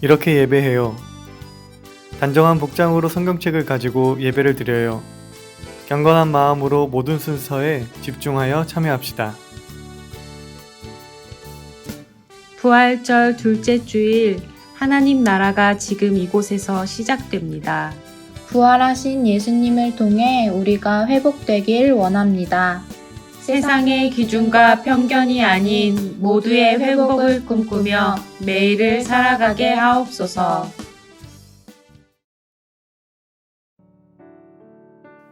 이렇게 예배해요. 단정한 복장으로 성경책을 가지고 예배를 드려요. 경건한 마음으로 모든 순서에 집중하여 참여합시다. 부활절 둘째 주일, 하나님 나라가 지금 이곳에서 시작됩니다. 부활하신 예수님을 통해 우리가 회복되길 원합니다. 세상의 기준과 편견이 아닌 모두의 회복을 꿈꾸며 매일을 살아가게 하옵소서.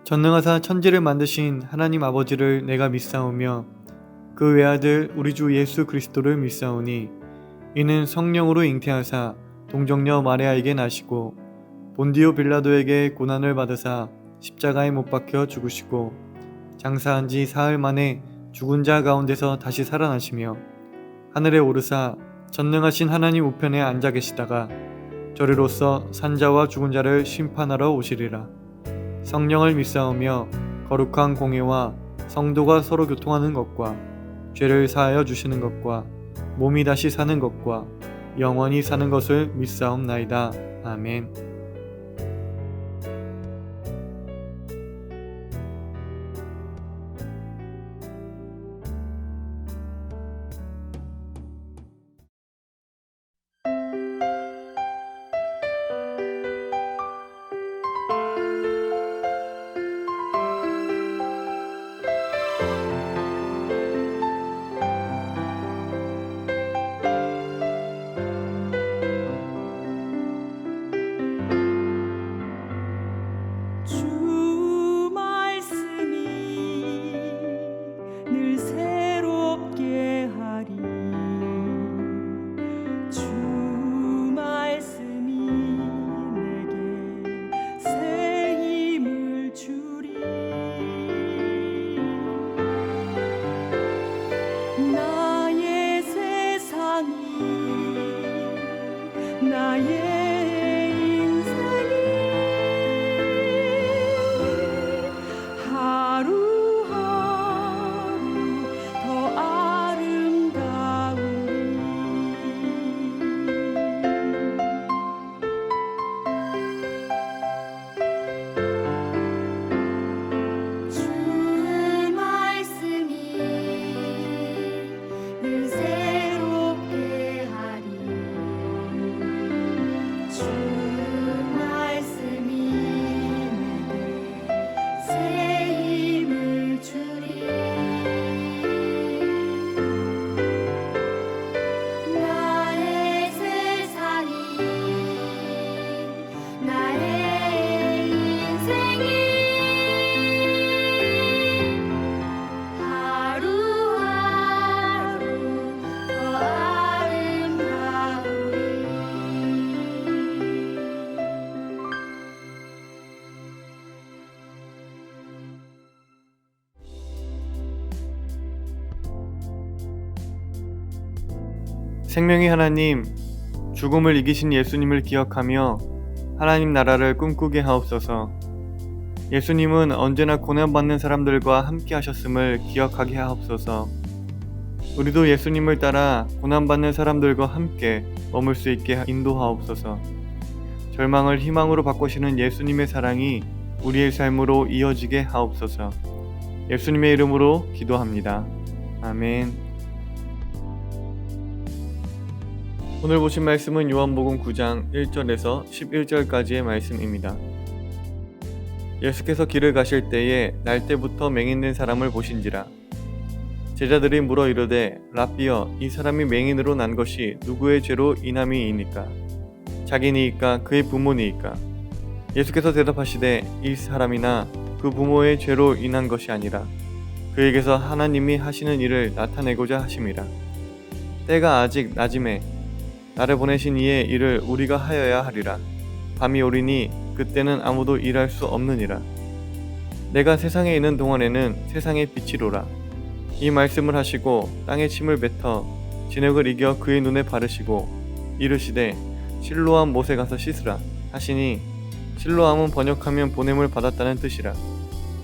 전능하사 천지를 만드신 하나님 아버지를 내가 믿사오며 그 외아들 우리 주 예수 그리스도를 믿사오니 이는 성령으로 잉태하사 동정녀 마리아에게 나시고 본디오 빌라도에게 고난을 받으사 십자가에 못 박혀 죽으시고 장사한 지 사흘 만에 죽은 자 가운데서 다시 살아나시며 하늘에 오르사 전능하신 하나님 우편에 앉아 계시다가 저리로서 산자와 죽은 자를 심판하러 오시리라. 성령을 믿사오며 거룩한 공예와 성도가 서로 교통하는 것과 죄를 사하여 주시는 것과 몸이 다시 사는 것과 영원히 사는 것을 믿사옵나이다. 아멘. 주 말씀이 늘 새롭게 하리. 주 말씀이 내게 새 힘을 주리. 나의 세상이 나의 생명의 하나님, 죽음을 이기신 예수님을 기억하며 하나님 나라를 꿈꾸게 하옵소서. 예수님은 언제나 고난받는 사람들과 함께 하셨음을 기억하게 하옵소서. 우리도 예수님을 따라 고난받는 사람들과 함께 머물 수 있게 인도하옵소서. 절망을 희망으로 바꾸시는 예수님의 사랑이 우리의 삶으로 이어지게 하옵소서. 예수님의 이름으로 기도합니다. 아멘. 오늘 보신 말씀은 요한복음 9장 1절에서 11절까지의 말씀입니다. 예수께서 길을 가실 때에 날때부터 맹인된 사람을 보신지라. 제자들이 물어 이르되 랍비여, 이 사람이 맹인으로 난 것이 누구의 죄로 인함이이니까? 자기니이까 그의 부모니이까? 예수께서 대답하시되 이 사람이나 그 부모의 죄로 인한 것이 아니라 그에게서 하나님이 하시는 일을 나타내고자 하심이라. 때가 아직 낮음에 나를 보내신 이의 일을 우리가 하여야 하리라. 밤이 오리니 그때는 아무도 일할 수 없느니라. 내가 세상에 있는 동안에는 세상의 빛이로라. 이 말씀을 하시고 땅에 침을 뱉어 진흙을 이겨 그의 눈에 바르시고 이르시되 실로암 못에 가서 씻으라 하시니 실로암은 번역하면 보냄을 받았다는 뜻이라.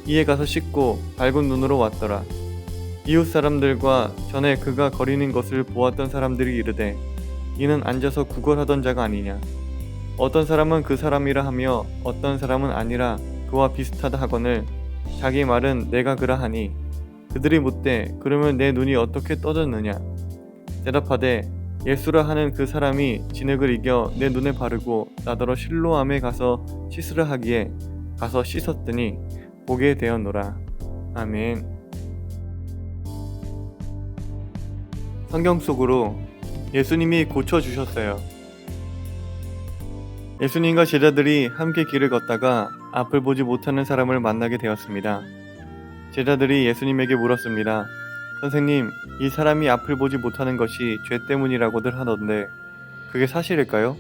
이에 가서 씻고 밝은 눈으로 왔더라. 이웃 사람들과 전에 그가 거리는 것을 보았던 사람들이 이르되 이는 앉아서 구걸하던 자가 아니냐. 어떤 사람은 그 사람이라 하며 어떤 사람은 아니라 그와 비슷하다 하거늘 자기 말은 내가 그라 하니 그들이 묻되 그러면 내 눈이 어떻게 떠졌느냐. 대답하되 예수라 하는 그 사람이 진흙을 이겨 내 눈에 바르고 나더러 실로암에 가서 씻으라 하기에 가서 씻었더니 보게 되었노라. 아멘. 성경 속으로 예수님이 고쳐주셨어요. 예수님과 제자들이 함께 길을 걷다가 앞을 보지 못하는 사람을 만나게 되었습니다. 제자들이 예수님에게 물었습니다. 선생님, 이 사람이 앞을 보지 못하는 것이 죄 때문이라고들 하던데 그게 사실일까요?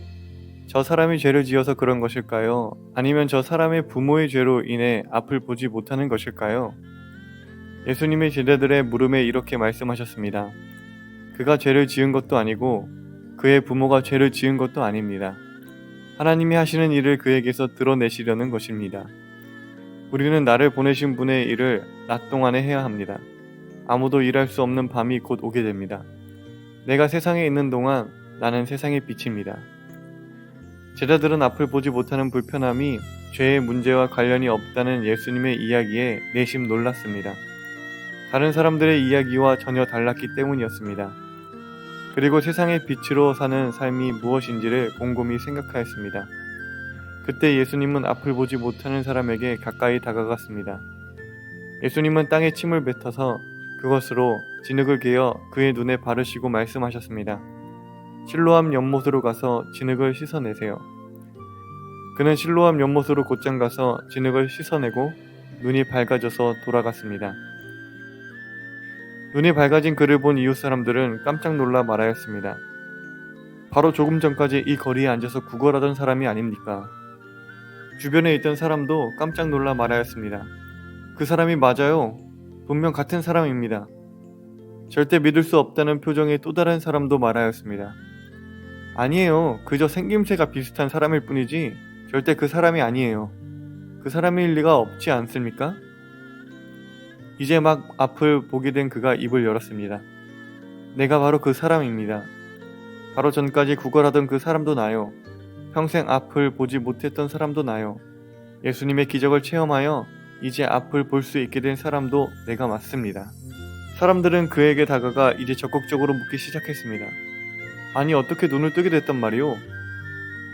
저 사람이 죄를 지어서 그런 것일까요? 아니면 저 사람의 부모의 죄로 인해 앞을 보지 못하는 것일까요? 예수님이 제자들의 물음에 이렇게 말씀하셨습니다. 그가 죄를 지은 것도 아니고 그의 부모가 죄를 지은 것도 아닙니다. 하나님이 하시는 일을 그에게서 드러내시려는 것입니다. 우리는 나를 보내신 분의 일을 낮 동안에 해야 합니다. 아무도 일할 수 없는 밤이 곧 오게 됩니다. 내가 세상에 있는 동안 나는 세상의 빛입니다. 제자들은 앞을 보지 못하는 불편함이 죄의 문제와 관련이 없다는 예수님의 이야기에 내심 놀랐습니다. 다른 사람들의 이야기와 전혀 달랐기 때문이었습니다. 그리고 세상의 빛으로 사는 삶이 무엇인지를 곰곰이 생각하였습니다. 그때 예수님은 앞을 보지 못하는 사람에게 가까이 다가갔습니다. 예수님은 땅에 침을 뱉어서 그것으로 진흙을 개어 그의 눈에 바르시고 말씀하셨습니다. 실로암 연못으로 가서 진흙을 씻어내세요. 그는 실로암 연못으로 곧장 가서 진흙을 씻어내고 눈이 밝아져서 돌아갔습니다. 눈이 밝아진 그를 본 이웃 사람들은 깜짝 놀라 말하였습니다. 바로 조금 전까지 이 거리에 앉아서 구걸하던 사람이 아닙니까? 주변에 있던 사람도 깜짝 놀라 말하였습니다. 그 사람이 맞아요. 분명 같은 사람입니다. 절대 믿을 수 없다는 표정의 또 다른 사람도 말하였습니다. 아니에요. 그저 생김새가 비슷한 사람일 뿐이지 절대 그 사람이 아니에요. 그 사람일 리가 없지 않습니까? 이제 막 앞을 보게 된 그가 입을 열었습니다. 내가 바로 그 사람입니다. 바로 전까지 구걸하던 그 사람도 나요. 평생 앞을 보지 못했던 사람도 나요. 예수님의 기적을 체험하여 이제 앞을 볼 수 있게 된 사람도 내가 맞습니다. 사람들은 그에게 다가가 이제 적극적으로 묻기 시작했습니다. 아니 어떻게 눈을 뜨게 됐단 말이오?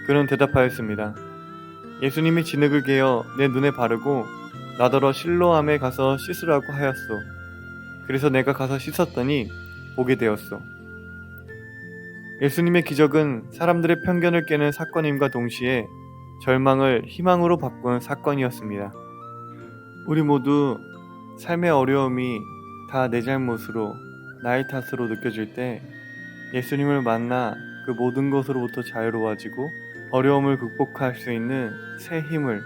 그는 대답하였습니다. 예수님이 진흙을 개어 내 눈에 바르고 나더러 실로암에 가서 씻으라고 하였소. 그래서 내가 가서 씻었더니 보게 되었소. 예수님의 기적은 사람들의 편견을 깨는 사건임과 동시에 절망을 희망으로 바꾼 사건이었습니다. 우리 모두 삶의 어려움이 다 내 잘못으로 나의 탓으로 느껴질 때 예수님을 만나 그 모든 것으로부터 자유로워지고 어려움을 극복할 수 있는 새 힘을,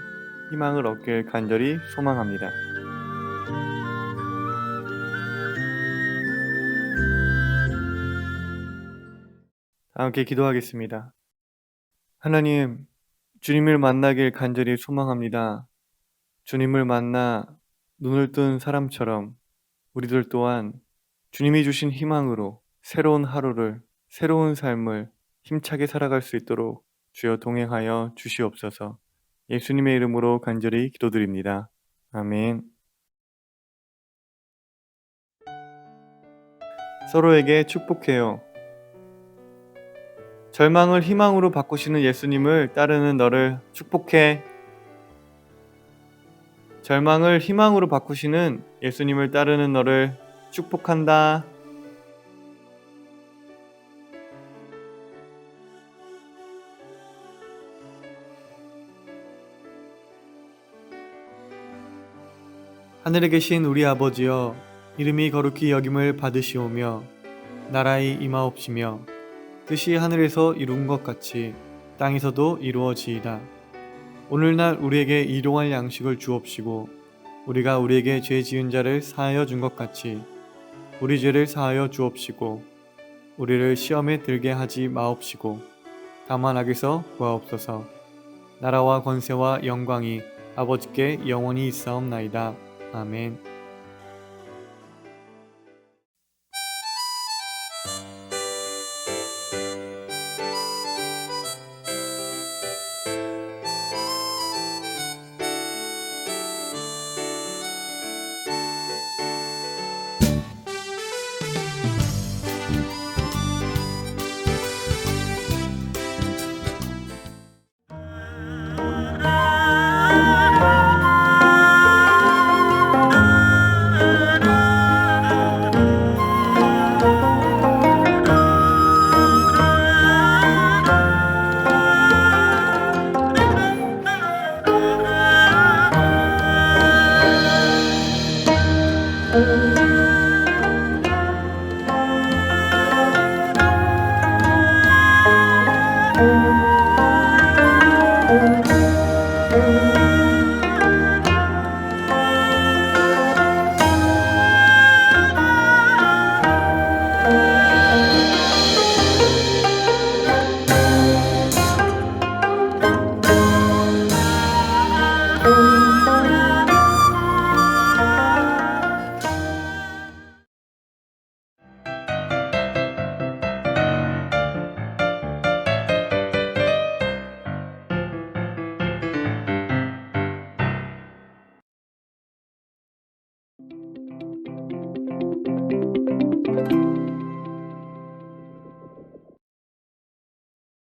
희망을 얻길 간절히 소망합니다. 함께 기도하겠습니다. 하나님, 주님을 만나길 간절히 소망합니다. 주님을 만나 눈을 뜬 사람처럼 우리들 또한 주님이 주신 희망으로 새로운 하루를, 새로운 삶을 힘차게 살아갈 수 있도록 주여 동행하여 주시옵소서. 예수님의 이름으로 간절히 기도드립니다. 아멘. 서로에게 축복해요. 절망을 희망으로 바꾸시는 예수님을 따르는 너를 축복해. 절망을 희망으로 바꾸시는 예수님을 따르는 너를 축복한다. 하늘에 계신 우리 아버지여, 이름이 거룩히 여김을 받으시오며 나라의 임하옵시며 뜻이 하늘에서 이룬 것 같이 땅에서도 이루어지이다. 오늘날 우리에게 일용할 양식을 주옵시고 우리가 우리에게 죄 지은 자를 사하여 준 것 같이 우리 죄를 사하여 주옵시고 우리를 시험에 들게 하지 마옵시고 다만 악에서 구하옵소서. 나라와 권세와 영광이 아버지께 영원히 있사옵나이다. 아멘.